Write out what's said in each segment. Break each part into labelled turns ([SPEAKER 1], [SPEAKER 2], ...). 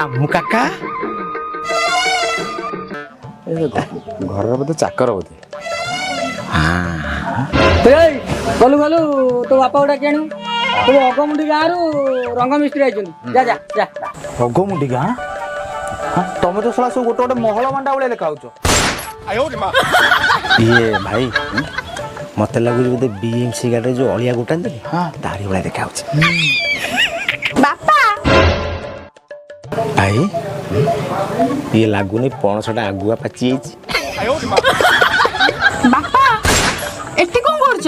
[SPEAKER 1] रामू काका घर बोधे चाकर बोधे
[SPEAKER 2] गलु गलु तो बापा गुड़ा किणु तू अगमुंडी गाँव रंग मिस्त्री आई जा जा जा
[SPEAKER 1] अगमुंडी गाँ तुम तो सब गोटे गोटे महल मंडा भाई लेखा ये भाई मत लगुच बोधे बीएमसी गाड़ी जो अलिया गोटा तारी भाई देखा
[SPEAKER 3] बापा
[SPEAKER 1] भाई ये लगुनि पणसटा आगुआ पाची
[SPEAKER 3] बापा एठी कोन करछ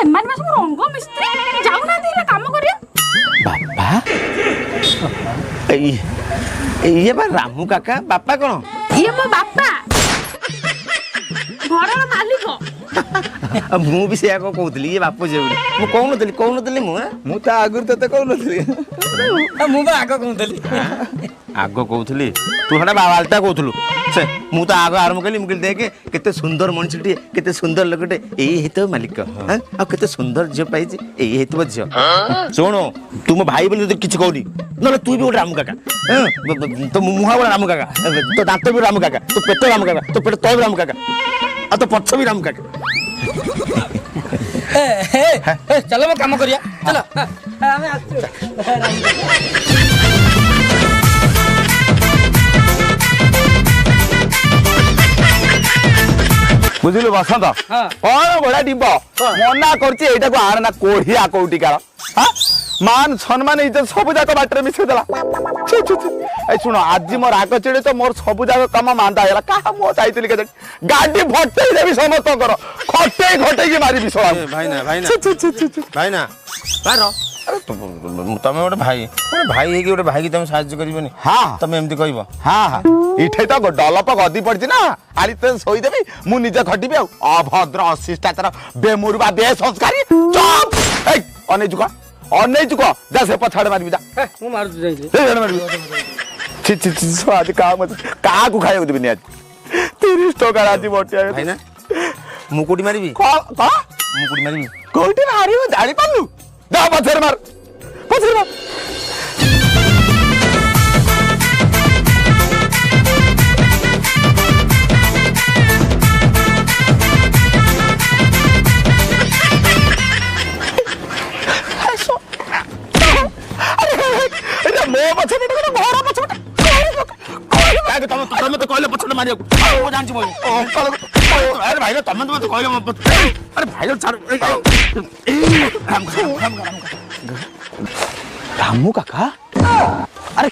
[SPEAKER 3] एमान में सब रंग मिस्त्री जाउ ना दिला काम करिया
[SPEAKER 1] बापा ये बा रामू काका बापा कौन
[SPEAKER 3] ये मो बापा घरर मालिक
[SPEAKER 1] मु भी से कहूली ये बापू जे मु कहूनली मु तो आगुर तते कहूनली
[SPEAKER 2] मु आग कहूली
[SPEAKER 1] आग कहूली तू हटा बाबालटा कहूलु से मु तो आग आरंभ कली मुझे देखे केते सुंदर मनुष्यटी केते सुंदर लोकटे यही हेतो मालिक हां आ केते सुंदर झियो पाइछि यही हेतो झियो सुनो तू मो भाई बनी तो किछ कहली न तू भी रामू काका तो मुहा बड़ा रामू काका तो दांत भी रामू काका तो पेट रामू काका तो पेट तो रामू काका आ तो पछ भी रामू काका
[SPEAKER 2] चलो वो काम करिया चलो हमें
[SPEAKER 1] बुझिलु बसंत कौन घोड़ा डिब मना करछि एटा को आर ना कोढ़िया कोटिकार हां मान सम्मान इज्जत सब जाक बाटर मिसे देला ए सुनो आज मोर आग चिड़े तो मोर सब जाक काम मांदा हैला का मो चाहतिली के गाडी भटई देबी समस्त कर खटे की मारी बिसला भाई ना पारो अरे तमे ओटे भाई हे कि ओटे भाई की तमे साहाय्य करबनी हां तमे एमती कहबो हां इठे तो डलप गदी पड़छि ना आली तो सोई देबी मु निजे खटिबी अभद्र अशिष्टाचार बेमुरबा बेसंस्कारी चुप ए अनै जुक जा से पछाड़ मारबी जा
[SPEAKER 2] मु मारु जाई
[SPEAKER 1] मारबी छी आज काम का को खाइयो देबी आज 30 टका राजी बटिया भाई ना मुकुटी मारबी मुकुटी मारबी कोठी मारियो जानि पालु जा पछाड़ मार तमे तो कहले पछड़ मारिया को जानछि मो अरे भाई तमे तो कहले अरे भाई रामू काका अरे